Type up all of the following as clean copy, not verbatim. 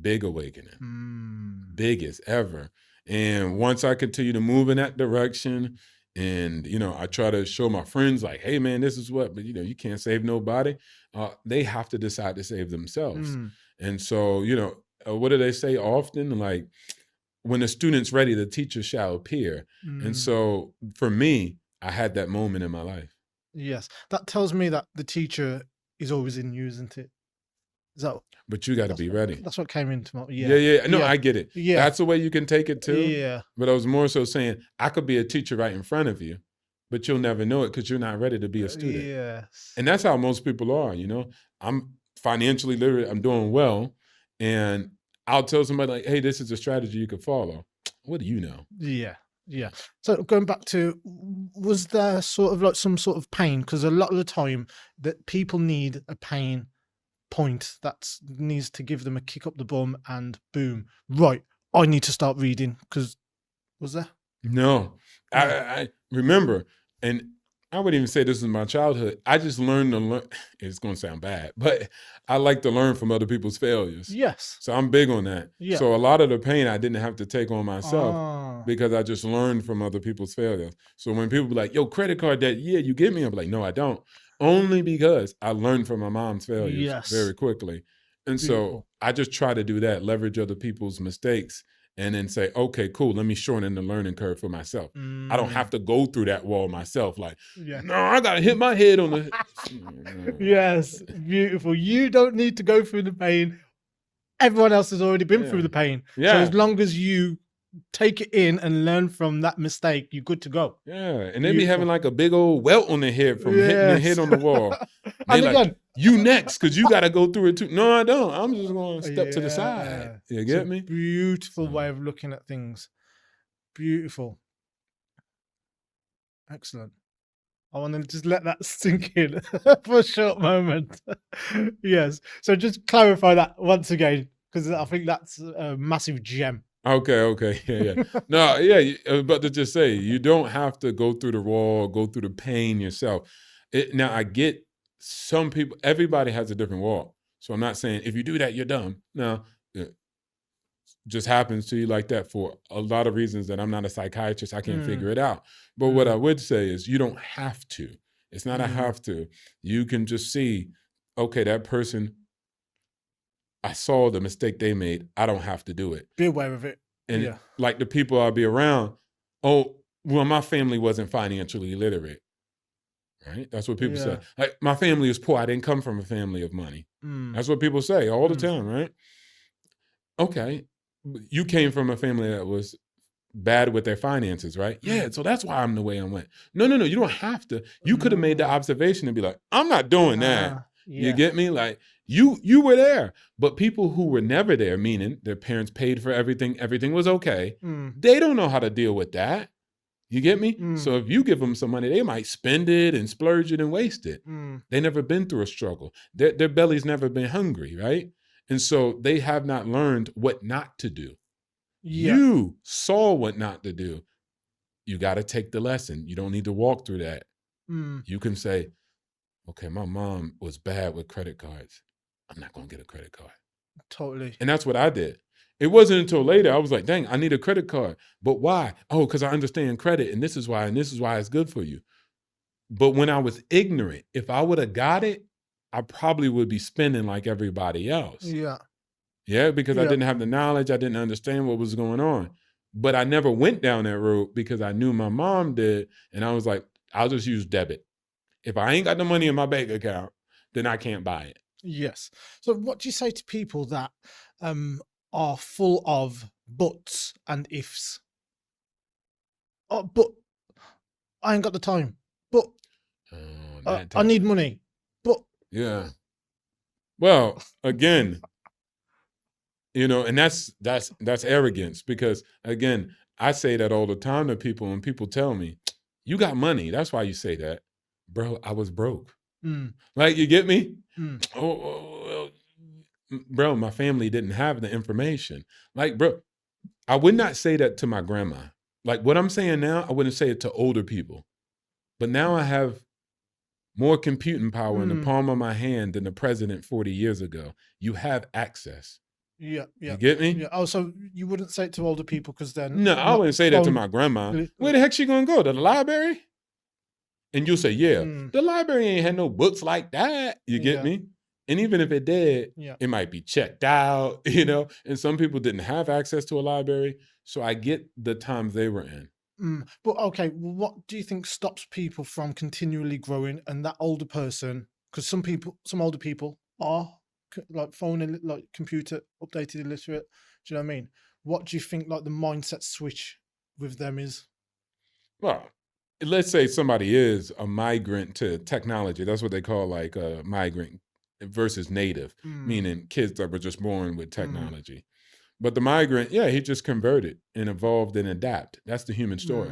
big awakening, biggest ever. And once I continue to move in that direction, and I try to show my friends like, hey man, this is what, but you can't save nobody. They have to decide to save themselves. And so, what do they say often? Like, when the student's ready, the teacher shall appear. And so for me, I had that moment in my life. Yes. That tells me that the teacher is always in you, isn't it? Is that? But you got to be ready. That's what came into my, Yeah. No, yeah. I get it. Yeah. That's the way you can take it too. Yeah. But I was more so saying, I could be a teacher right in front of you, but you'll never know it because you're not ready to be a student. Yes. And that's how most people are, I'm financially literate, I'm doing well. And I'll tell somebody like, hey, this is a strategy you could follow. What do you know? Yeah. Yeah. So going back to, was there sort of like some sort of pain? Because a lot of the time that people need a pain point that needs to give them a kick up the bum and boom, right, I need to start reading. Because was there? No. I remember, and I wouldn't even say this is my childhood. I just learned to learn. It's going to sound bad, but I like to learn from other people's failures. Yes. So I'm big on that. Yeah. So a lot of the pain I didn't have to take on myself because I just learned from other people's failures. So when people be like, yo, credit card debt, yeah, you get me? I'm like, no, I don't. Only because I learned from my mom's failures very quickly. And so I just try to do that, leverage other people's mistakes, and then say, okay, cool, let me shorten the learning curve for myself. I don't have to go through that wall myself. Like, no, I got to hit my head on the... Yes, beautiful. You don't need to go through the pain. Everyone else has already been through the pain. So as long as you take it in and learn from that mistake, you're good to go. Yeah, and they be having like a big old welt on their head from hitting their head on the wall. They like, you next, because you got to go through it too. No, I don't. I'm just going to step to the side. You get me? Beautiful way of looking at things. Beautiful. Excellent. I want to just let that sink in for a short moment. Yes. So just clarify that once again, because I think that's a massive gem. Okay. Yeah. No, yeah, I was about to just say, you don't have to go through the raw, go through the pain yourself. Now, I get some people, everybody has a different walk. So I'm not saying if you do that, you're dumb. No, it just happens to you like that for a lot of reasons that I'm not a psychiatrist. I can't figure it out. But what I would say is you don't have to. It's not a have to. You can just see, okay, that person, I saw the mistake they made. I don't have to do it. Be aware of it. And like the people I'll be around, oh, well, my family wasn't financially literate. Right? That's what people say. Like, my family is poor. I didn't come from a family of money. That's what people say all the time, right? Okay. You came from a family that was bad with their finances, right? Yeah, so that's why I'm the way I went. No, you don't have to. You could have made the observation and be like, I'm not doing that. You get me? Like, you were there. But people who were never there, meaning their parents paid for everything was okay, they don't know how to deal with that. You get me? So if you give them some money, they might spend it and splurge it and waste it. They never been through a struggle. Their belly's never been hungry, right? And so they have not learned what not to do. You saw what not to do. You got to take the lesson. You don't need to walk through that. You can say, okay, my mom was bad with credit cards. I'm not going to get a credit card. Totally. And that's what I did. It wasn't until later I was like, dang, I need a credit card. But why? Oh, because I understand credit, and this is why it's good for you. But when I was ignorant, if I would have got it, I probably would be spending like everybody else. Yeah, because I didn't have the knowledge. I didn't understand what was going on. But I never went down that road because I knew my mom did. And I was like, I'll just use debit. If I ain't got the money in my bank account, then I can't buy it. Yes. So what do you say to people that are full of buts and ifs? Oh, but I ain't got the time. But I need money. But yeah. Well, again, and that's arrogance, because again, I say that all the time to people, and people tell me, you got money. That's why you say that. Bro, I was broke. Like, you get me? Bro, my family didn't have the information. Like, bro, I would not say that to my grandma. Like, what I'm saying now, I wouldn't say it to older people. But now I have more computing power in the palm of my hand than the president 40 years ago. You have access. Yeah, yeah. You get me? Yeah. Oh, so you wouldn't say it to older people because then No, I wouldn't say that to my grandma. Where the heck she gonna go? To the library? And you'll say, yeah, the library ain't had no books like that. You get me? And even if it did, it might be checked out, you know? And some people didn't have access to a library. So I get the times they were in. But okay, what do you think stops people from continually growing and that older person? Because some older people are like phone, like computer updated illiterate. Do you know what I mean? What do you think like the mindset switch with them is? Well, let's say somebody is a migrant to technology. That's what they call like a migrant versus native, meaning kids that were just born with technology. But the migrant, yeah, he just converted and evolved and adapt. That's the human story,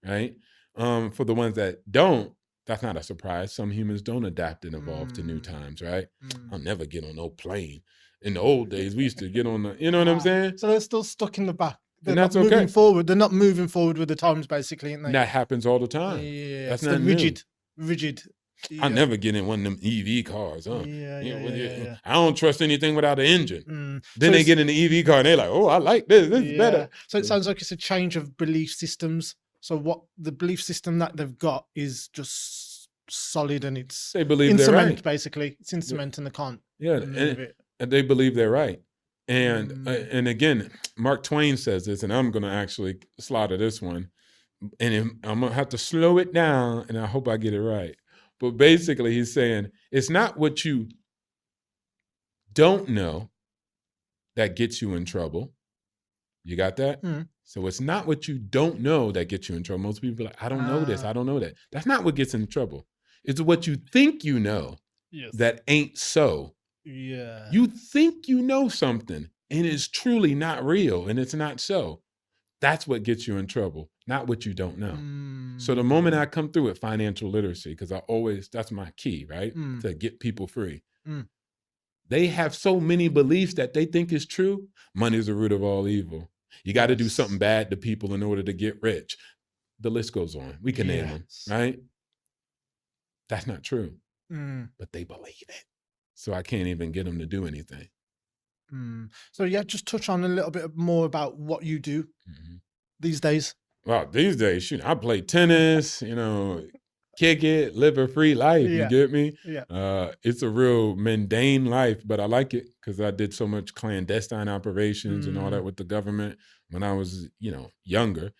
right? For the ones that don't, that's not a surprise. Some humans don't adapt and evolve to new times, right? I'll never get on no plane. In the old days, we used to get on the, you know what I'm saying? So they're still stuck in the back. They're and that's not moving okay. forward. They're not moving forward with the times, basically. And that happens all the time. Yeah, that's not rigid. I never get in one of them EV cars. Huh? Yeah. I don't trust anything without an engine. Then they get in the EV car and they're like, oh, I like this. This is better. So it sounds like it's a change of belief systems. So what the belief system that they've got is just solid and it's they believe in they're cement, right. Basically. It's in cement and they can't. And they believe they're right. And again, Mark Twain says this, and I'm going to actually slaughter this one. And I'm going to have to slow it down, and I hope I get it right. But basically, he's saying, it's not what you don't know that gets you in trouble. You got that? So it's not what you don't know that gets you in trouble. Most people are like, I don't know this. I don't know that. That's not what gets in trouble. It's what you think you know that ain't so. Yeah. You think you know something, and it's truly not real, and it's not so. That's what gets you in trouble, not what you don't know. So the moment I come through with financial literacy, because that's my key, right? To get people free. They have so many beliefs that they think is true. Money is the root of all evil. You got to do something bad to people in order to get rich. The list goes on. We can name them, right? That's not true. But they believe it. So I can't even get them to do anything. So yeah, just touch on a little bit more about what you do these days. Well, these days, shoot, I play tennis, kick it, live a free life. You get me? Yeah. It's a real mundane life, but I like it because I did so much clandestine operations and all that with the government when I was, younger.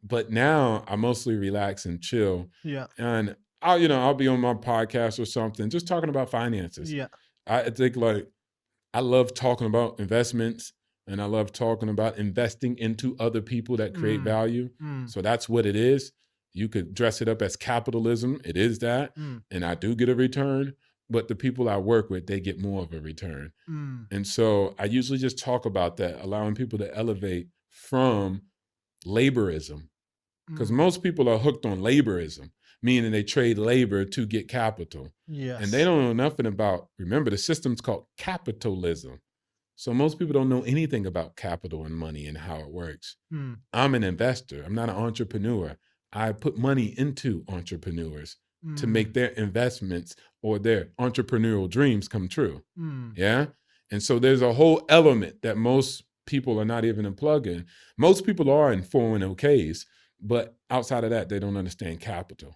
But now I mostly relax and chill. Yeah. And I'll be on my podcast or something, just talking about finances. Yeah. I think I love talking about investments and I love talking about investing into other people that create value. So that's what it is. You could dress it up as capitalism. It is that. And I do get a return, but the people I work with, they get more of a return. And so I usually just talk about that, allowing people to elevate from laborism. Because most people are hooked on laborism, meaning they trade labor to get capital. Yes. And they don't know nothing about, remember, the system's called capitalism. So most people don't know anything about capital and money and how it works. I'm an investor. I'm not an entrepreneur. I put money into entrepreneurs to make their investments or their entrepreneurial dreams come true. Yeah. And so there's a whole element that most people are not even plugged in. Most people are in 401ks, but outside of that, they don't understand capital.